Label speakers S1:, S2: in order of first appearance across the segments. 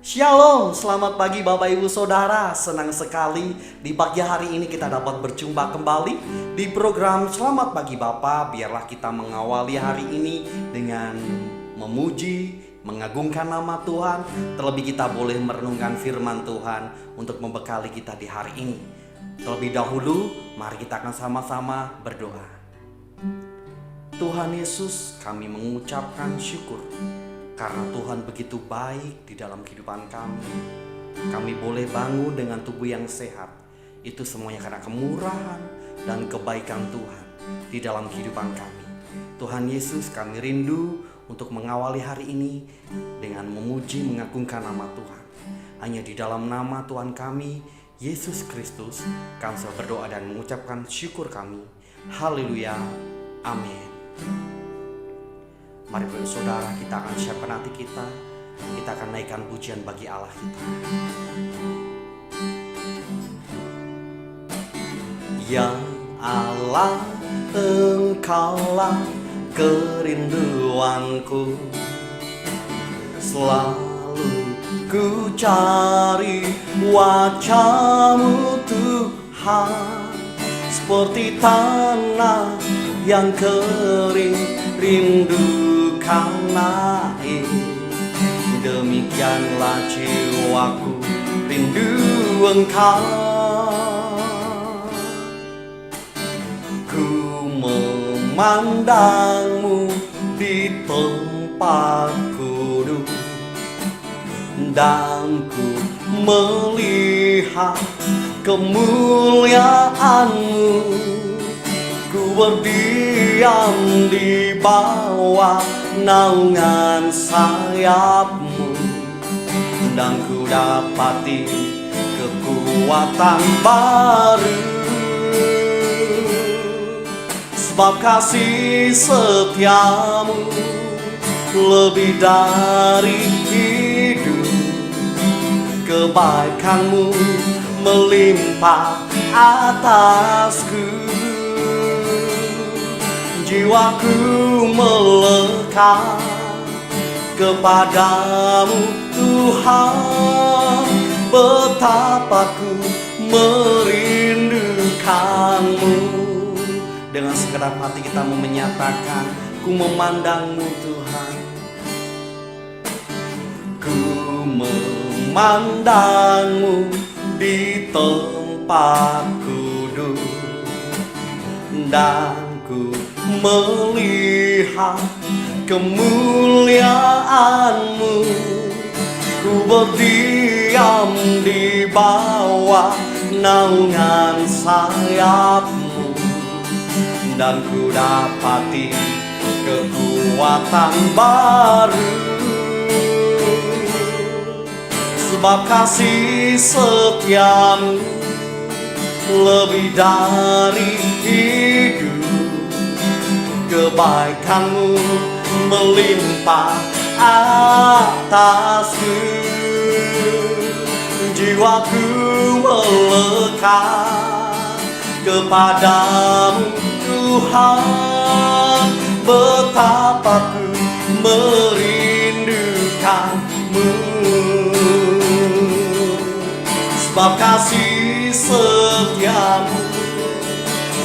S1: Shalom, selamat pagi Bapak Ibu Saudara. Senang sekali di pagi hari ini kita dapat berjumpa kembali di program Selamat Pagi Bapak. Biarlah kita mengawali hari ini dengan memuji, mengagungkan nama Tuhan. Terlebih kita boleh merenungkan firman Tuhan untuk membekali kita di hari ini. Terlebih dahulu, mari kita akan sama-sama berdoa. Tuhan Yesus, kami mengucapkan syukur karena Tuhan begitu baik di dalam kehidupan kami. Kami boleh bangun dengan tubuh yang sehat. Itu semuanya karena kemurahan dan kebaikan Tuhan di dalam kehidupan kami. Tuhan Yesus, kami rindu untuk mengawali hari ini dengan memuji, mengagungkan nama Tuhan. Hanya di dalam nama Tuhan kami, Yesus Kristus, kami selalu berdoa dan mengucapkan syukur kami. Haleluya. Amin. Mari Bapak Saudara, kita akan siapkan hati kita. Kita akan naikkan pujian bagi Allah kita. Ya Allah, Engkaulah kerinduanku. Selalu ku cari wajah-Mu Tuhan, seperti tanah yang kering rindu karena air. Demikianlah jiwaku rindu Engkau. Ku memandang-Mu di tempat kudus, dan ku melihat kemuliaan-Mu. Ku berdiam di bawah naungan sayap-Mu, dan ku dapati kekuatan baru. Sebab kasih setia-Mu lebih dari hidup, kebaikan-Mu melimpah atasku. Jiwaku melekat kepadamu Tuhan, betapa ku merindukan-Mu. Dengan segenap hati kita mau menyatakan, ku memandang-Mu Tuhan. Ku memandang-Mu di tempat kudus, dan ku melihat kemuliaan-Mu. Ku berdiam di bawah naungan sayap-Mu, dan ku dapati kekuatan baru. Sebab kasih setia-Mu lebih dari hidup, kebaikan-Mu melimpah atasku. Jiwaku melekat kepadamu Tuhan, betapa ku merindukan-Mu. Sebab kasih setia-Mu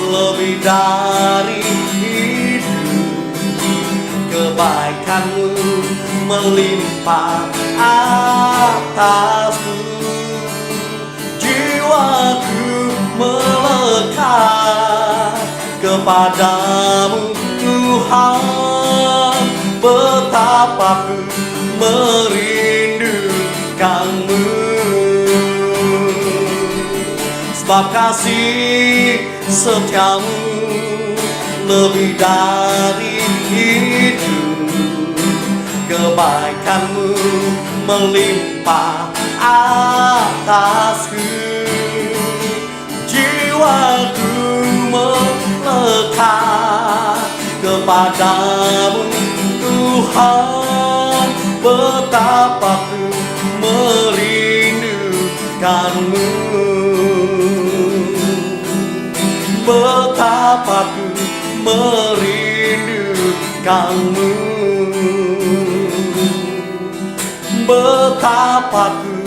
S1: lebih dari hidup, kebaikan-Mu melimpah atasku. Jiwaku melekat kepadamu Tuhan, betapa ku merindukan-Mu. Sebab kasih setia-Mu lebih dari hidup, kebaikan-Mu melimpah atasku. Jiwaku melekat kepadamu Tuhan, betapa ku merindukan-Mu. Betapa ku merindukan-Mu. Betapa Bapakku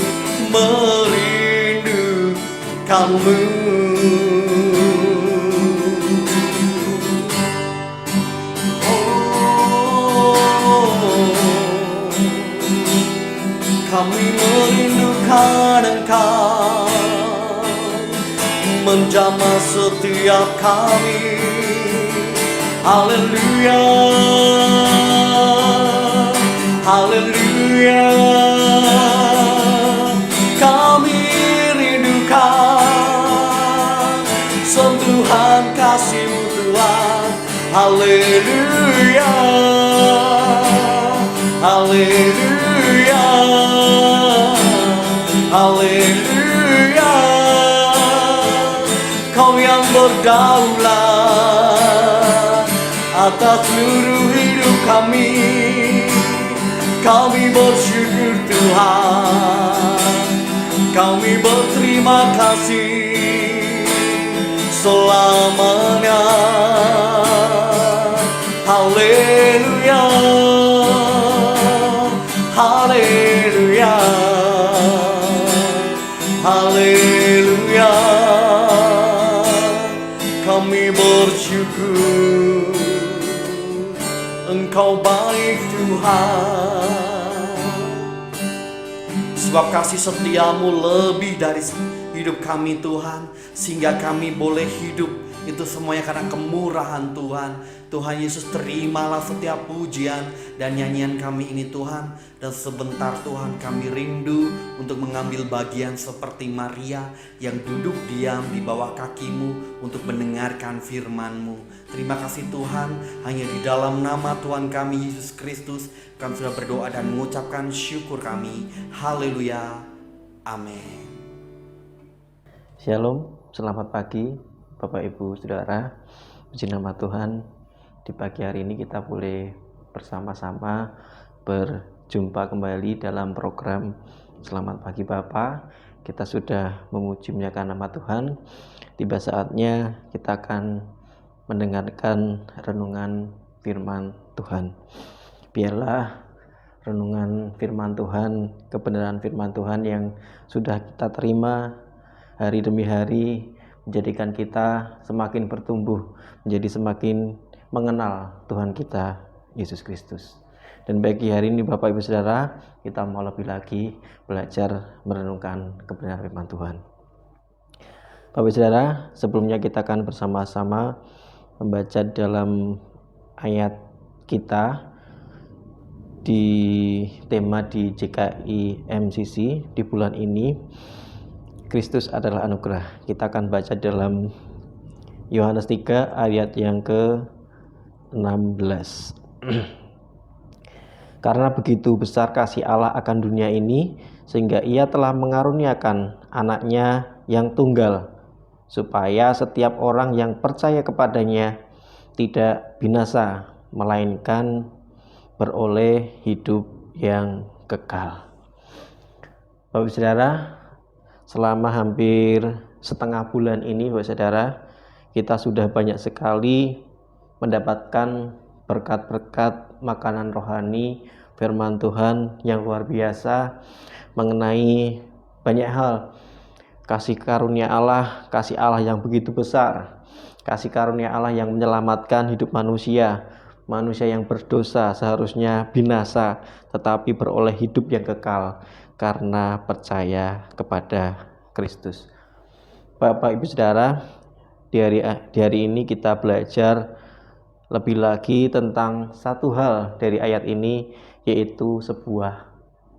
S1: merindukanmu. Kami merindukan Engkau, menjamah setiap kami. Haleluya, haleluya. Kami rindukan sentuhan kasih-Mu Tuhan. Haleluya, haleluya, haleluya. Kau yang berdaulat atas seluruh hidup kami. Kami bersyukur Tuhan, kami berterima kasih selamanya. Haleluya, haleluya, haleluya. Kami bersyukur, Engkau baik Tuhan. Sebab kasih setiamu lebih dari hidup kami Tuhan, sehingga kami boleh hidup itu semuanya karena kemurahan Tuhan. Tuhan Yesus, terimalah setiap pujian dan nyanyian kami ini Tuhan. Dan sebentar Tuhan, kami rindu untuk mengambil bagian seperti Maria yang duduk diam di bawah kaki-Mu untuk mendengarkan firman-Mu. Terima kasih Tuhan, hanya di dalam nama Tuhan kami Yesus Kristus kami sudah berdoa dan mengucapkan syukur kami. Haleluya, amin.
S2: Shalom, selamat pagi Bapak Ibu Saudara. Puji nama Tuhan, di pagi hari ini kita boleh bersama-sama berjumpa kembali dalam program Selamat Pagi Bapa. Kita sudah memuji memuliakan nama Tuhan. Tiba saatnya kita akan mendengarkan renungan firman Tuhan. Biarlah renungan firman Tuhan, kebenaran firman Tuhan yang sudah kita terima hari demi hari menjadikan kita semakin bertumbuh, menjadi semakin mengenal Tuhan kita Yesus Kristus. Dan bagi hari ini Bapak Ibu Saudara, kita mau lebih lagi belajar merenungkan kebenaran firman Tuhan. Bapak Ibu Saudara, sebelumnya kita akan bersama-sama membaca dalam ayat kita di tema di JKI MCC di bulan ini, Kristus adalah anugerah. Kita akan baca dalam Yohanes 3 ayat yang ke-16. Karena begitu besar kasih Allah akan dunia ini, sehingga Ia telah mengaruniakan anaknya yang tunggal, supaya setiap orang yang percaya kepadanya tidak binasa, melainkan beroleh hidup yang kekal. Bapak Saudara, selama hampir setengah bulan ini Bapak Saudara, kita sudah banyak sekali mendapatkan berkat-berkat makanan rohani firman Tuhan yang luar biasa mengenai banyak hal. Kasih karunia Allah, kasih Allah yang begitu besar, kasih karunia Allah yang menyelamatkan hidup manusia. Manusia yang berdosa seharusnya binasa, tetapi beroleh hidup yang kekal karena percaya kepada Kristus. Bapak Ibu Saudara, di hari ini kita belajar lebih lagi tentang satu hal dari ayat ini, yaitu sebuah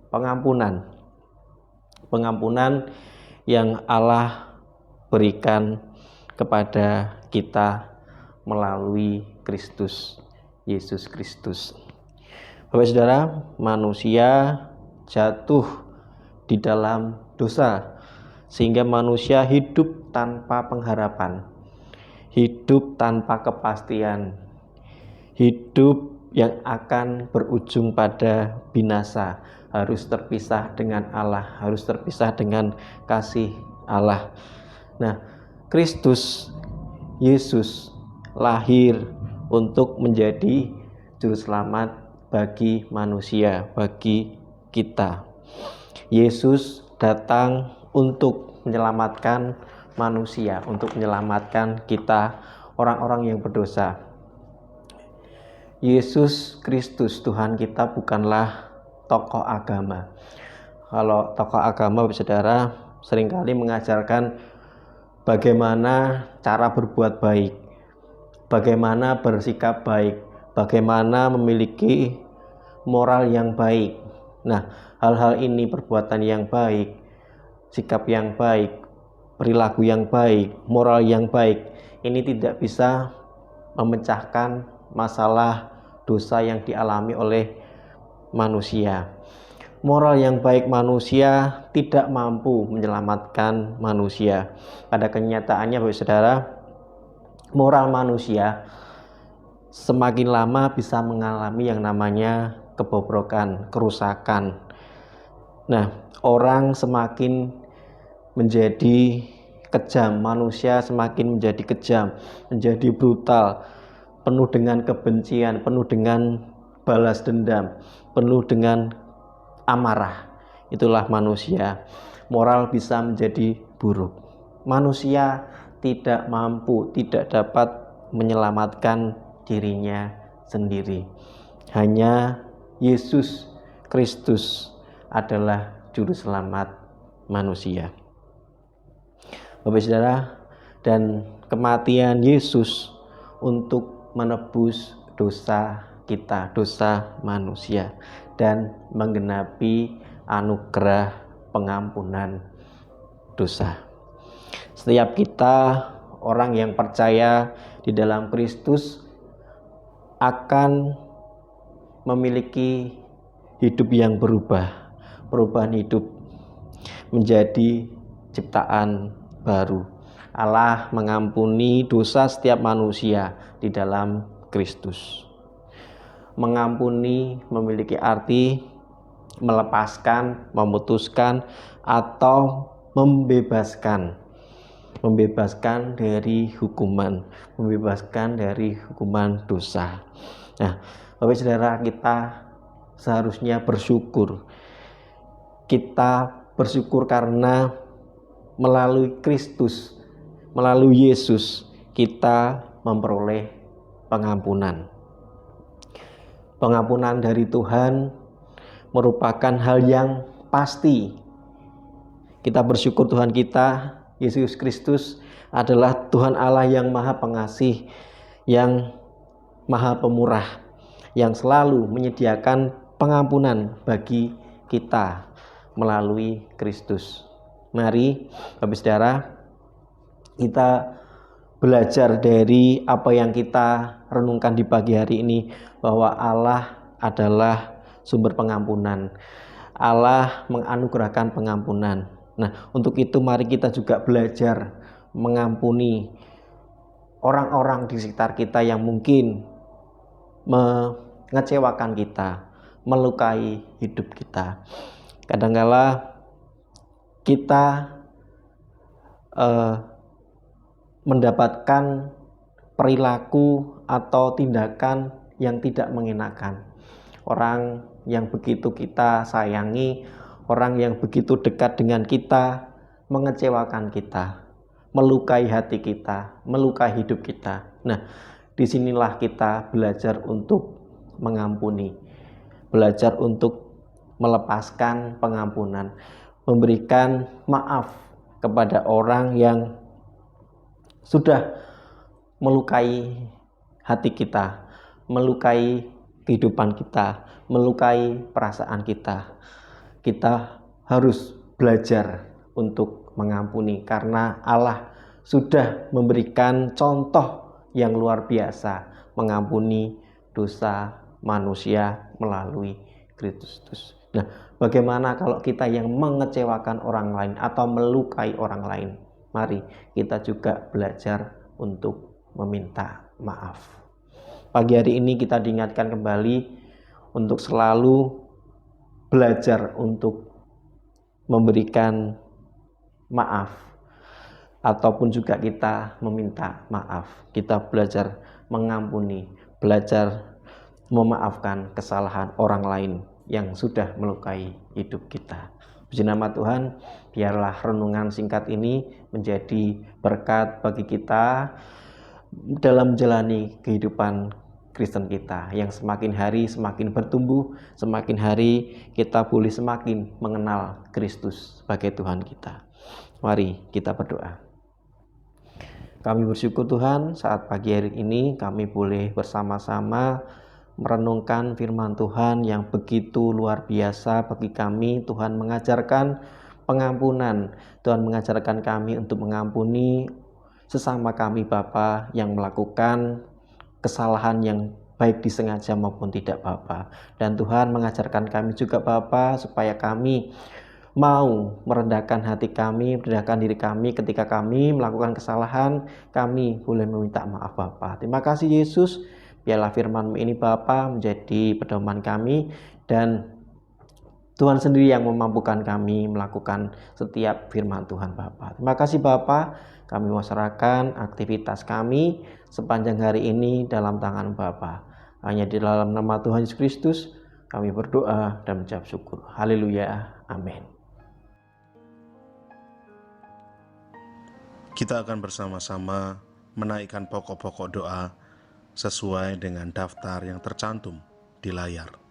S2: pengampunan. Pengampunan yang Allah berikan kepada kita melalui Kristus, Yesus Kristus. Bapak Saudara, manusia jatuh di dalam dosa, sehingga manusia hidup tanpa pengharapan, hidup tanpa kepastian, hidup yang akan berujung pada binasa, harus terpisah dengan Allah, harus terpisah dengan kasih Allah. Nah, Kristus Yesus lahir untuk menjadi juru selamat bagi manusia, bagi kita. Yesus datang untuk menyelamatkan manusia, untuk menyelamatkan kita orang-orang yang berdosa. Yesus Kristus Tuhan kita bukanlah tokoh agama. Kalau tokoh agama, saudara, seringkali mengajarkan bagaimana cara berbuat baik, bagaimana bersikap baik, bagaimana memiliki moral yang baik. Nah, hal-hal ini, perbuatan yang baik, sikap yang baik, perilaku yang baik, moral yang baik, ini tidak bisa memecahkan masalah dosa yang dialami oleh manusia. Moral yang baik manusia tidak mampu menyelamatkan manusia. Pada kenyataannya, Bapak Saudara, moral manusia semakin lama bisa mengalami yang namanya kebobrokan, kerusakan. Nah, orang semakin menjadi kejam, manusia semakin menjadi kejam, menjadi brutal, penuh dengan kebencian, penuh dengan balas dendam, penuh dengan amarah. Itulah manusia. Moral bisa menjadi buruk. Manusia tidak mampu, tidak dapat menyelamatkan dirinya sendiri. Hanya Yesus Kristus adalah juru selamat manusia. Bapak Saudara, dan kematian Yesus untuk menebus dosa kita, dosa manusia, dan menggenapi anugerah pengampunan dosa. Setiap kita, orang yang percaya di dalam Kristus, akan memiliki hidup yang berubah, perubahan hidup menjadi ciptaan baru. Allah mengampuni dosa setiap manusia di dalam Kristus. Mengampuni memiliki arti melepaskan, memutuskan, atau membebaskan. Membebaskan dari hukuman, membebaskan dari hukuman dosa. Nah, Bapak Saudara, kita seharusnya bersyukur. Kita bersyukur karena melalui Kristus, melalui Yesus, kita memperoleh pengampunan. Pengampunan dari Tuhan merupakan hal yang pasti. Kita bersyukur Tuhan kita, Yesus Kristus, adalah Tuhan Allah yang Maha Pengasih, yang Maha Pemurah, yang selalu menyediakan pengampunan bagi kita melalui Kristus. Mari, Bapak Saudara, kita belajar dari apa yang kita renungkan di pagi hari ini, bahwa Allah adalah sumber pengampunan. Allah menganugerahkan pengampunan. Nah, untuk itu mari kita juga belajar mengampuni orang-orang di sekitar kita yang mungkin mengecewakan kita, melukai hidup kita. Kadangkala kita mendapatkan perilaku atau tindakan yang tidak mengenakan. Orang yang begitu kita sayangi, orang yang begitu dekat dengan kita, mengecewakan kita, melukai hati kita, melukai hidup kita. Nah, disinilah kita belajar untuk mengampuni, belajar untuk melepaskan pengampunan, memberikan maaf kepada orang yang sudah melukai hati kita, melukai kehidupan kita, melukai perasaan kita. Kita harus belajar untuk mengampuni karena Allah sudah memberikan contoh yang luar biasa mengampuni dosa manusia melalui Kristus. Nah, bagaimana kalau kita yang mengecewakan orang lain atau melukai orang lain? Mari kita juga belajar untuk meminta maaf. Pagi hari ini kita diingatkan kembali untuk selalu belajar untuk memberikan maaf, ataupun juga kita meminta maaf. Kita belajar mengampuni, belajar memaafkan kesalahan orang lain yang sudah melukai hidup kita. Puji nama Tuhan, biarlah renungan singkat ini menjadi berkat bagi kita dalam menjalani kehidupan Kristen kita yang semakin hari semakin bertumbuh, semakin hari kita boleh semakin mengenal Kristus sebagai Tuhan kita. Mari kita berdoa. Kami bersyukur Tuhan saat pagi hari ini kami boleh bersama-sama merenungkan firman Tuhan yang begitu luar biasa bagi kami. Tuhan mengajarkan pengampunan. Tuhan mengajarkan kami untuk mengampuni sesama kami Bapa yang melakukan kesalahan yang baik disengaja maupun tidak Bapa. Dan Tuhan mengajarkan kami juga Bapa supaya kami mau merendahkan hati kami, merendahkan diri kami ketika kami melakukan kesalahan, kami boleh meminta maaf Bapa. Terima kasih Yesus, biarlah firman-Mu ini Bapa menjadi pedoman kami dan Tuhan sendiri yang memampukan kami melakukan setiap firman Tuhan Bapa. Terima kasih Bapa, kami mau serahkan aktivitas kami sepanjang hari ini dalam tangan Bapa. Hanya di dalam nama Tuhan Yesus Kristus kami berdoa dan mengucap syukur. Haleluya. Amin.
S3: Kita akan bersama-sama menaikkan pokok-pokok doa sesuai dengan daftar yang tercantum di layar.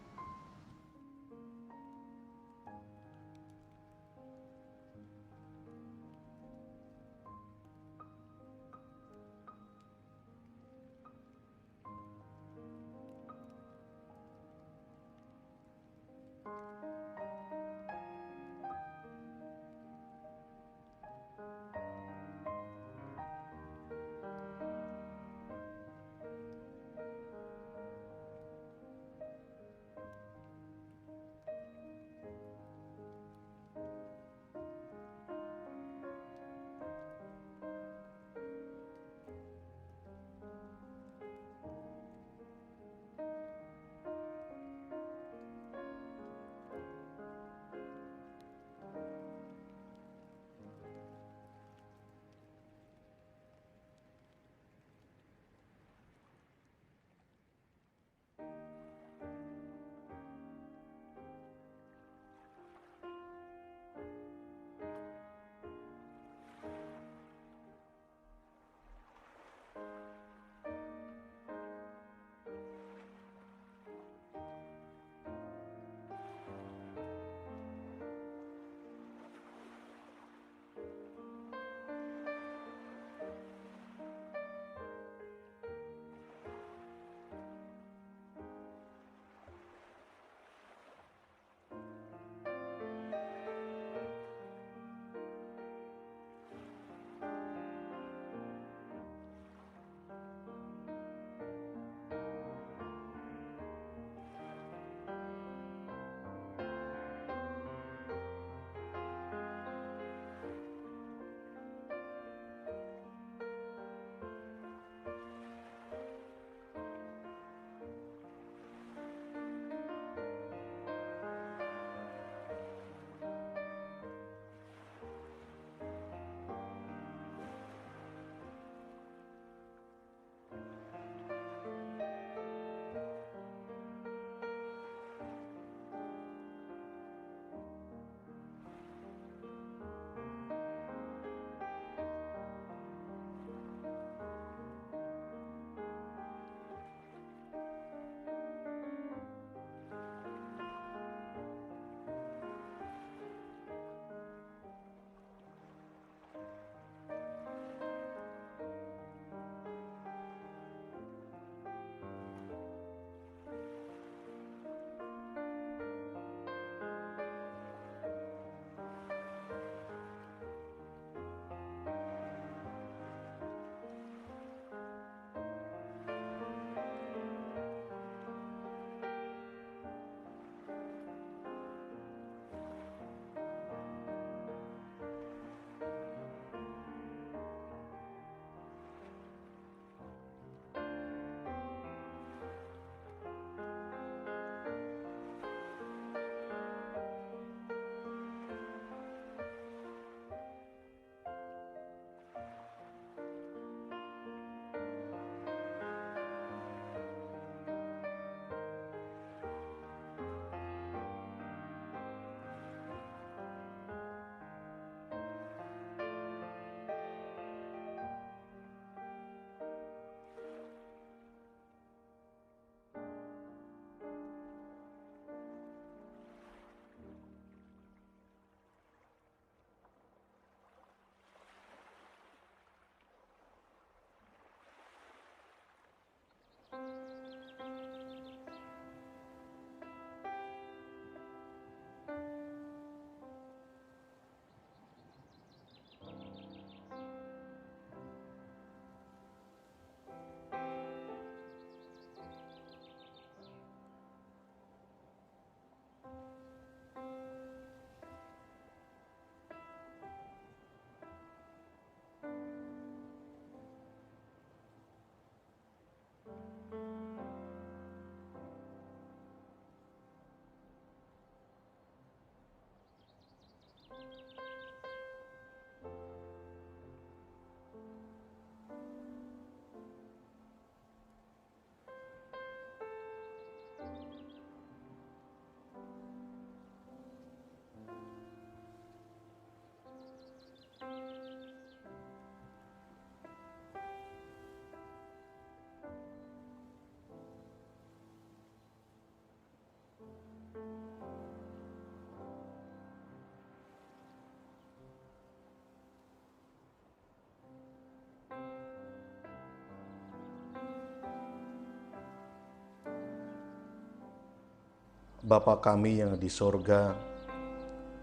S3: Bapa kami yang di sorga,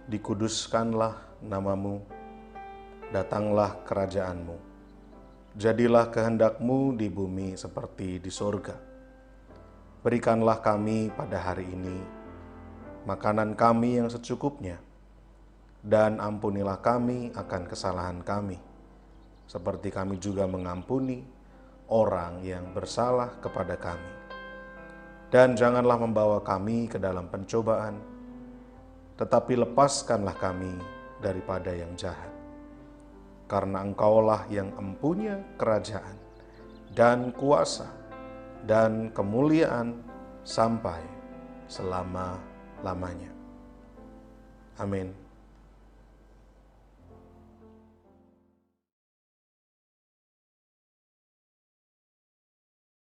S3: dikuduskanlah namamu, datanglah kerajaanmu. Jadilah kehendak-Mu di bumi seperti di sorga. Berikanlah kami pada hari ini makanan kami yang secukupnya, dan ampunilah kami akan kesalahan kami, seperti kami juga mengampuni orang yang bersalah kepada kami. Dan janganlah membawa kami ke dalam pencobaan, tetapi lepaskanlah kami daripada yang jahat. Karena Engkaulah yang empunya kerajaan dan kuasa dan kemuliaan sampai selama-lamanya. Amin.